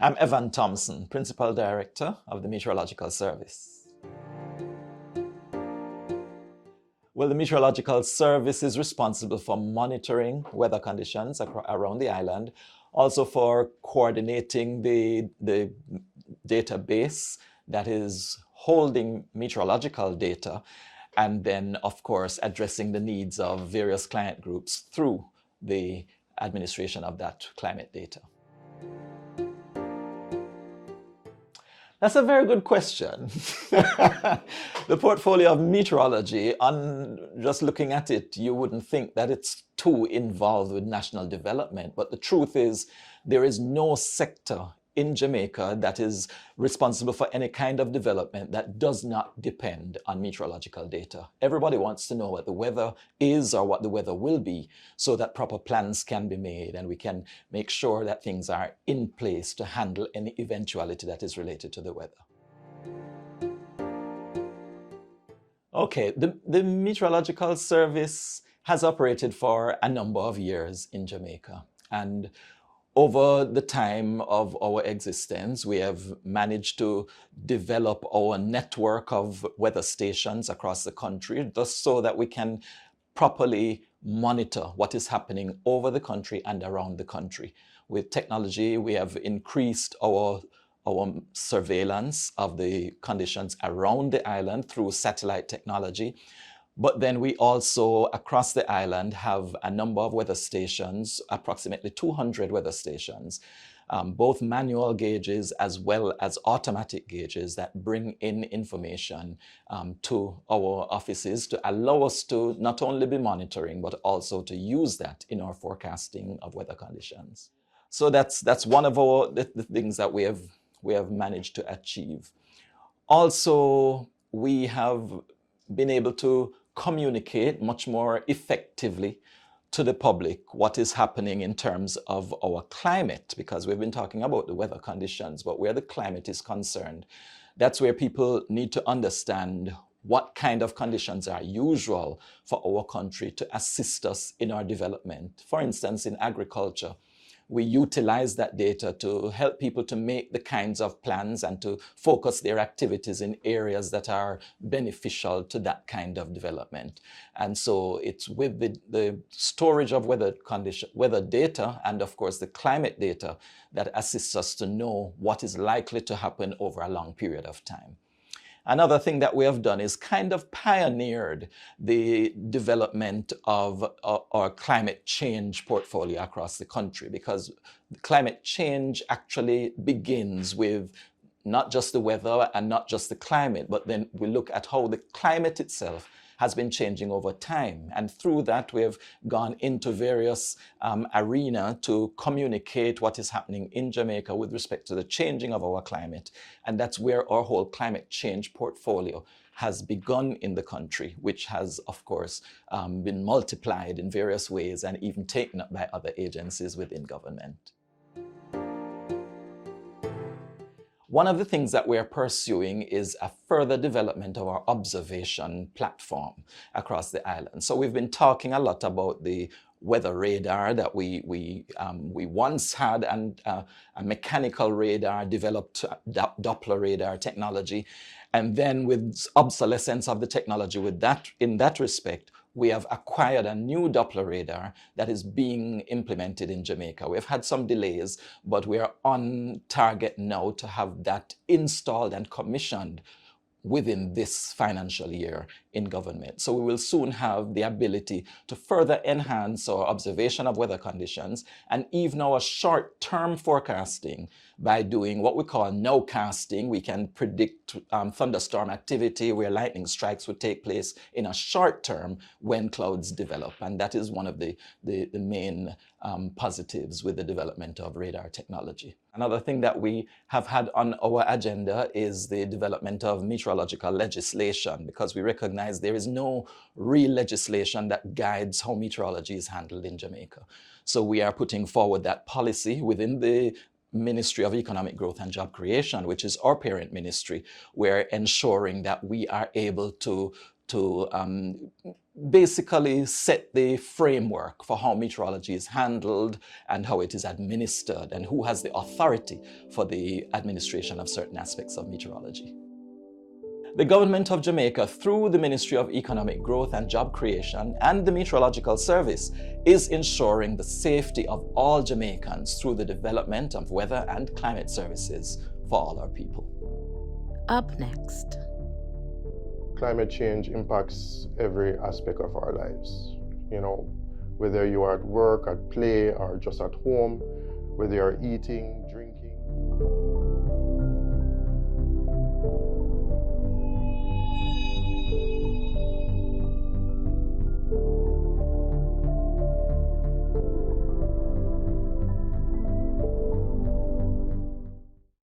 I'm Evan Thompson, Principal Director of the Meteorological Service. Well, the Meteorological Service is responsible for monitoring weather conditions around the island, also for coordinating the database that is holding meteorological data, and then, of course, addressing the needs of various client groups through the administration of that climate data. That's a very good question. The portfolio of meteorology, on just looking at it, you wouldn't think that it's too involved with national development. But the truth is, there is no sector in Jamaica that is responsible for any kind of development that does not depend on meteorological data. Everybody wants to know what the weather is or what the weather will be so that proper plans can be made and we can make sure that things are in place to handle any eventuality that is related to the weather. Okay, the Meteorological Service has operated for a number of years in Jamaica, and over the time of our existence, we have managed to develop our network of weather stations across the country, just so that we can properly monitor what is happening over the country and around the country. With technology, we have increased our surveillance of the conditions around the island through satellite technology. But then we also, across the island, have a number of weather stations, approximately 200 weather stations, both manual gauges as well as automatic gauges that bring in information to our offices to allow us to not only be monitoring, but also to use that in our forecasting of weather conditions. So that's one of the things that we have managed to achieve. Also, we have been able to communicate much more effectively to the public what is happening in terms of our climate, because we've been talking about the weather conditions, but where the climate is concerned, that's where people need to understand what kind of conditions are usual for our country to assist us in our development. For instance, in agriculture, we utilize that data to help people to make the kinds of plans and to focus their activities in areas that are beneficial to that kind of development. And so it's with the storage of weather data and, of course, the climate data that assists us to know what is likely to happen over a long period of time. Another thing that we have done is kind of pioneered the development of our climate change portfolio across the country, because climate change actually begins with not just the weather and not just the climate, but then we look at how the climate itself has been changing over time. And through that, we have gone into various arenas to communicate what is happening in Jamaica with respect to the changing of our climate. And that's where our whole climate change portfolio has begun in the country, which has, of course, been multiplied in various ways and even taken up by other agencies within government. One of the things that we're pursuing is a further development of our observation platform across the island. So we've been talking a lot about the weather radar that we once had, and a mechanical radar developed, Doppler radar technology. And then with obsolescence of the technology in that respect, we have acquired a new Doppler radar that is being implemented in Jamaica. We've had some delays, but we are on target now to have that installed and commissioned within this financial year in government. So we will soon have the ability to further enhance our observation of weather conditions and even our short-term forecasting by doing what we call nowcasting. We can predict thunderstorm activity where lightning strikes would take place in a short term when clouds develop. And that is one of the main positives with the development of radar technology. Another thing that we have had on our agenda is the development of meteorological legislation, because we recognize there is no real legislation that guides how meteorology is handled in Jamaica. So we are putting forward that policy within the Ministry of Economic Growth and Job Creation, which is our parent ministry. We're ensuring that we are able to basically set the framework for how meteorology is handled and how it is administered and who has the authority for the administration of certain aspects of meteorology. The government of Jamaica, through the Ministry of Economic Growth and Job Creation and the Meteorological Service, is ensuring the safety of all Jamaicans through the development of weather and climate services for all our people. Up next. Climate change impacts every aspect of our lives. You know, whether you are at work, at play, or just at home, whether you're eating,